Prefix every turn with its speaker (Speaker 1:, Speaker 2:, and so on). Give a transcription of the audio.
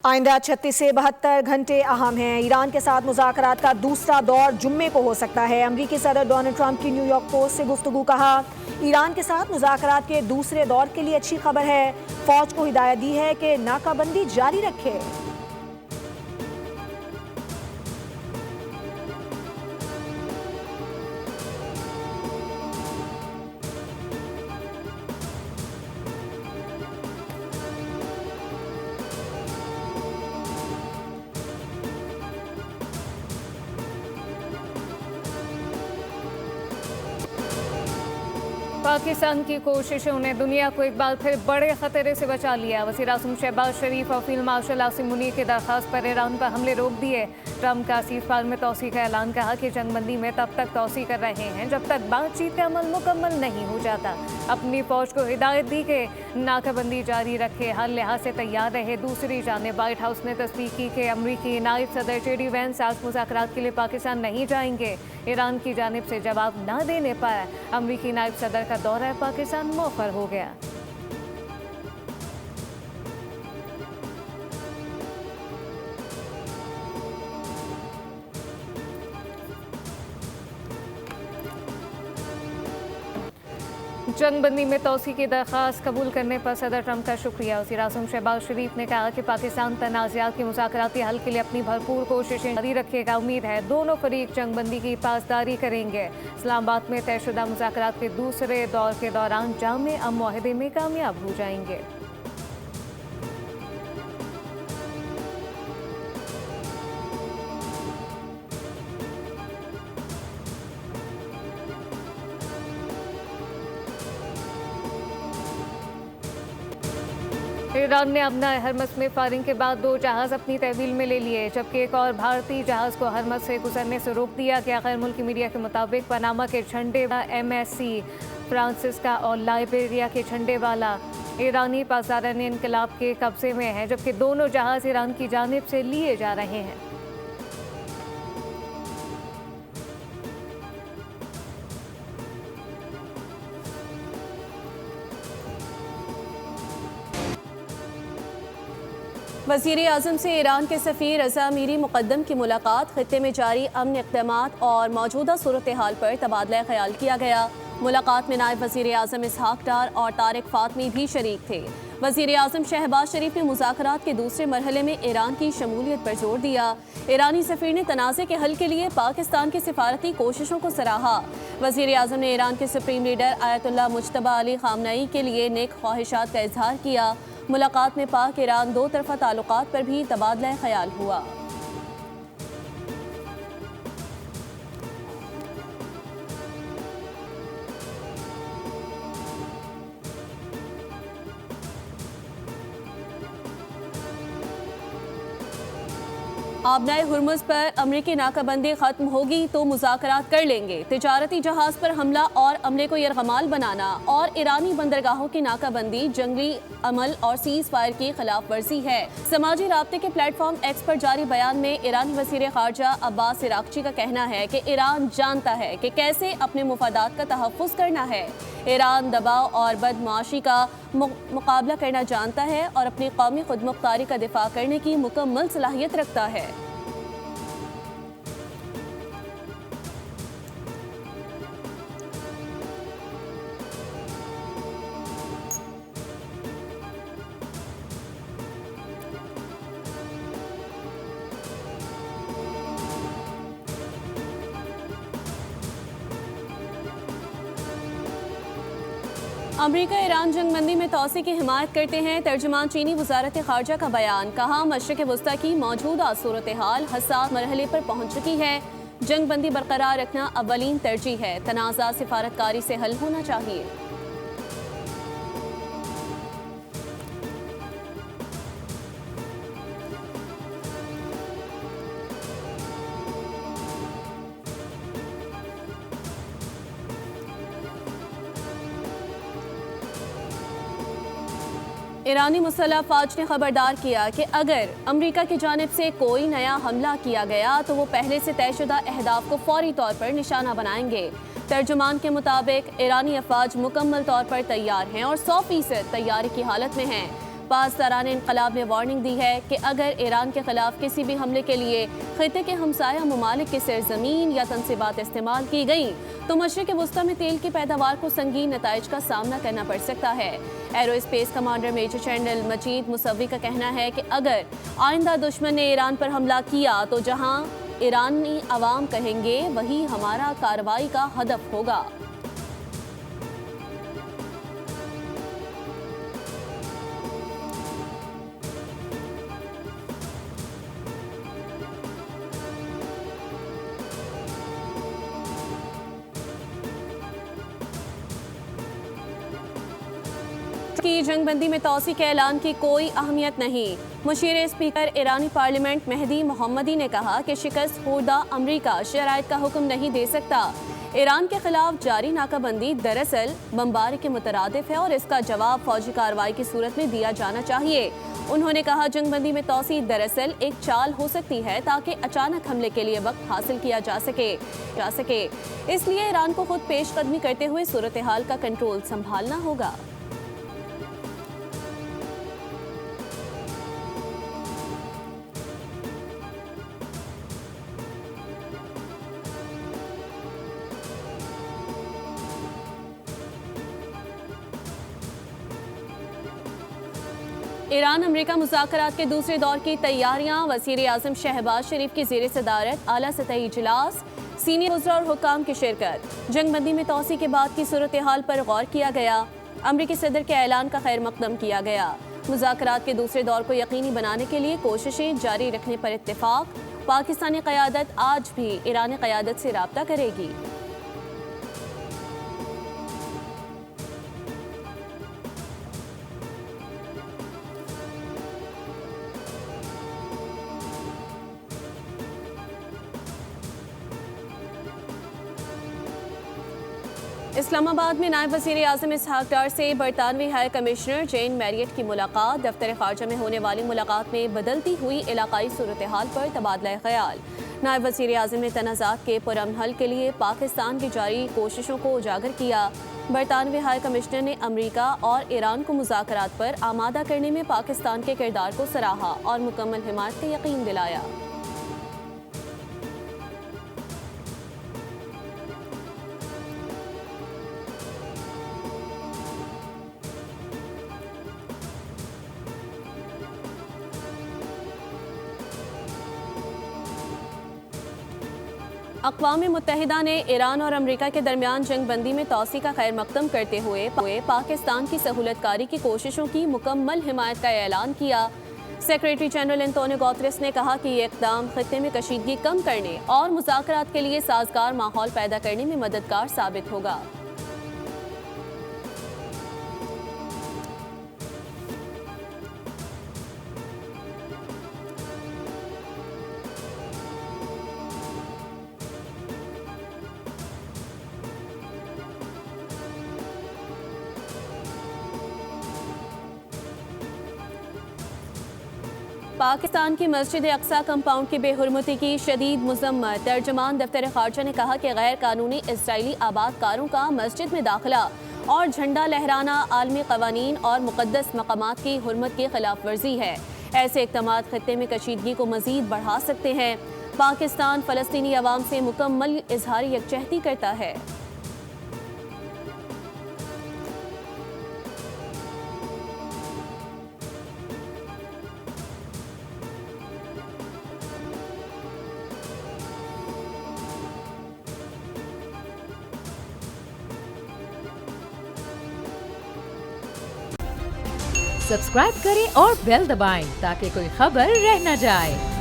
Speaker 1: आइंदा 36 से 72 घंटे अहम हैं। ईरान के साथ मुज़ाकरात का दूसरा दौर जुम्मे को हो सकता है। अमरीकी सदर डोनाल्ड ट्रंप की न्यूयॉर्क पोस्ट से गुफ्तगू। कहा, ईरान के साथ मुज़ाकरात के दूसरे दौर के लिए अच्छी खबर है। फौज को हिदायत दी है कि नाकाबंदी जारी रखे।
Speaker 2: पाकिस्तान की कोशिशों ने दुनिया को एक बार फिर बड़े खतरे से बचा लिया। वज़ीर आज़म शहबाज शरीफ और फील्ड मार्शल आसिम मुनीर की दरख्वास्त पर ईरान पर हमले रोक दिए। ट्रंप का सीज़फायर में तोसी का ऐलान। कहा कि जंगबंदी में तब तक तोसी कर रहे हैं जब तक बातचीत का अमल मुकम्मल नहीं हो जाता। अपनी फौज को हिदायत दी कि नाकाबंदी जारी रखे, हर लिहाज से तैयार रहे। दूसरी जानिब व्हाइट हाउस ने तस्दीक की कि अमरीकी नायब सदर JD वैंस आज मुज़ाकरात के लिए पाकिस्तान नहीं जाएंगे। ईरान की जानिब से जवाब न देने पर अमरीकी नायब सदर का दौरा पाकिस्तान मौखर हो गया। जंगबंदी में तोसी की दरख्वास्त कबूल करने पर सदर ट्रंप का शुक्रिया। वज़ीर आज़म शहबाज शरीफ ने कहा कि पाकिस्तान तनाज़ात के मुज़ाकराती हल के लिए अपनी भरपूर कोशिशें जारी रखेगा। उम्मीद है दोनों फरीक जंगबंदी की पासदारी करेंगे। इस्लामाबाद में तयशुदा मुज़ाकरात के दूसरे दौर के दौरान जामे अमन मुआहदे में कामयाब हो जाएंगे। ईरान ने अपना हरमस में फायरिंग के बाद 2 जहाज़ अपनी तहवील में ले लिए, जबकि एक और भारतीय जहाज़ को हरमस से गुजरने से रोक दिया गया। गैर मुल्की मीडिया के मुताबिक पनामा के झंडे MSC फ्रांसिस्का और लाइबेरिया के झंडे वाला ईरानी पासदारान इनकलाब के कब्जे में है, जबकि दोनों जहाज़ ईरान की जानिब से लिए जा रहे हैं।
Speaker 3: वज़ीर आज़म से ईरान के सफ़ीर रज़ा अमीरी मुक़द्दम की मुलाकात। ख़ित्ते में जारी अमन इक़दामात और मौजूदा सूरत हाल पर तबादला ख्याल किया गया। मुलाकात में नायब वज़ीर आज़म इसहाक़ डार और तारिक फ़ातमी भी शरीक थे। वज़ीर आज़म शहबाज शरीफ ने मुज़ाकरात के दूसरे मरहले में ईरान की शमूलियत पर जोर दिया। ईरानी सफ़ीर ने तनाज़े के हल के लिए पाकिस्तान की सिफारती कोशिशों को सराहा। वज़ीर आज़म ने ईरान के supreme leader Ayatollah Mojtaba Ali Khamenei के लिए नेक ख्वाहिशात का इजहार किया। मुलाकात में पाक ईरान 2 तरफ़ा ताल्लुकात पर भी तबादला ख्याल हुआ। आबनाए हुर्मुज़ पर अमरीकी नाकाबंदी ख़त्म होगी तो मुज़ाकरात कर लेंगे। तिजारती जहाज़ पर हमला और अमले को यरगमाल बनाना और ईरानी बंदरगाहों की नाकाबंदी जंगी अमल और सीज़ फायर की खिलाफ वर्जी है। समाजी राब्ते के प्लेटफॉर्म X पर जारी बयान में ईरानी वज़ीर ख़ारजा अब्बास इराक़ची का कहना है कि ईरान जानता है कि कैसे अपने मुफादात का तहफ़्फ़ुज़ करना है। ईरान दबाव और बदमाशी का मुकाबला करना जानता है और अपनी कौमी खुदमुख्तारी का दिफा करने की मुकम्मल सलाहियत रखता है। अमरीका ईरान जंगबंदी में तोसी की हिमायत करते हैं। तर्जुमान चीनी वज़ारत ख़ारजा का बयान। कहा, मशरिक़ वस्ता की मौजूदा सूरत हाल हसास मरहले पर पहुँच चुकी है। जंगबंदी बरकरार रखना अव्वलीन तरजीह है। तनाज़ा सिफारतकारी से हल होना चाहिए। ईरानी मुसल्लह फ़ौज ने खबरदार किया कि अगर अमरीका की जानिब से कोई नया हमला किया गया तो वो पहले से तयशुदा अहदाफ को फौरी तौर पर निशाना बनाएंगे। तर्जुमान के मुताबिक ईरानी अफवाज मुकम्मल तौर पर तैयार हैं और 100% तैयारी की हालत में हैं। पासदारान इनकलाब ने वार्निंग दी है कि अगर ईरान के खिलाफ किसी भी हमले के लिए खिते के हमसाया ममालिक की सरजमीन या तनसीबात इस्तेमाल की गई तो मशरिक़ वस्ता में तेल की पैदावार को संगीन नताइज का सामना करना पड़ सकता है। एरोस्पेस कमांडर मेजर जनरल मजीद मुसव्वी का कहना है कि अगर आइंदा दुश्मन ने ईरान पर हमला किया तो जहां ईरानी अवाम कहेंगे वही हमारा कार्रवाई का हदफ होगा। की जंगबंदी में तोसी के ऐलान की कोई अहमियत नहीं। मुशीर स्पीकर ईरानी पार्लियामेंट मेहदी मोहम्मदी ने कहा कि शिकस्त खुर्दा अमरीका शराइत का हुक्म नहीं दे सकता। ईरान के खिलाफ जारी नाकाबंदी दरअसल बमबारी के मुतरादिफ है और इसका जवाब फौजी कार्रवाई की सूरत में दिया जाना चाहिए। उन्होंने कहा जंगबंदी में तोसी दरअसल एक चाल हो सकती है ताकि अचानक हमले के लिए वक्त हासिल किया जा सके। इसलिए ईरान को खुद पेशकदमी करते हुए सूरत हाल का कंट्रोल संभालना होगा। ईरान अमेरिका मुज़ाकरात के दूसरे दौर की तैयारियां। वज़ीर आज़म शहबाज शरीफ की ज़ेर सदारत आला सतही इजलास, सीनियर वज़रा और हुक्काम की शिरकत। जंगबंदी में तोसी के बाद की सूरत हाल पर गौर किया गया। अमरीकी सदर के ऐलान का खैर मकदम किया गया। मुज़ाकरात के दूसरे दौर को यकीनी बनाने के लिए कोशिशें जारी रखने पर इत्तेफाक। पाकिस्तानी क़यादत आज भी ईरानी क़यादत से राब्ता करेगी। इस्लामाबाद में नायब वज़ीर आज़म इसहाक डार से बरतानवी हाई कमिश्नर जेन मैरियट की मुलाकात। दफ्तर ख़ारजा में होने वाली मुलाकात में बदलती हुई इलाकाई सूरत हाल पर तबादला ख़याल। नायब वज़ीर आज़म ने तनाज़ात के पुरअमन हल के लिए पाकिस्तान की जारी कोशिशों को उजागर किया। बरतानवी हाई कमिश्नर ने अमरीका और ईरान को मुज़ाकरात पर आमादा करने में पाकिस्तान के किरदार को सराहा और मुकम्मल हिमायत का यकीन दिलाया। अक़वाम मुत्तहिदा ने ईरान और अमरीका के दरमियान जंगबंदी में तोसी का खैर मकदम करते हुए पाकिस्तान की सहूलतकारी की कोशिशों की मुकम्मल हिमायत का ऐलान किया। सेक्रेटरी जनरल एंटोनियो गुतेरेस ने कहा कि ये इक़दाम ख़ित्ते में कशीदगी कम करने और मुज़ाकरात के लिए साजगार माहौल पैदा करने में मददगार साबित होगा। पाकिस्तान की मस्जिद अक्सा कंपाउंड की बेहुरमती की शदीद मज़म्मत। तर्जमान दफ्तर ख़ारजा ने कहा कि गैर कानूनी इजरायली आबादकारों का मस्जिद में दाखिला और झंडा लहराना आलमी क़वानीन और मुक़द्दस मकामात की हुर्मत की खिलाफ वर्जी है। ऐसे इक़दाम ख़ित्ते में कशीदगी को मज़ीद बढ़ा सकते हैं। पाकिस्तान फ़लस्तीनी अवाम से मुकम्मल इजहार यकजहती करता है।
Speaker 4: सब्सक्राइब करें और बेल दबाएं ताकि कोई खबर रह न जाए।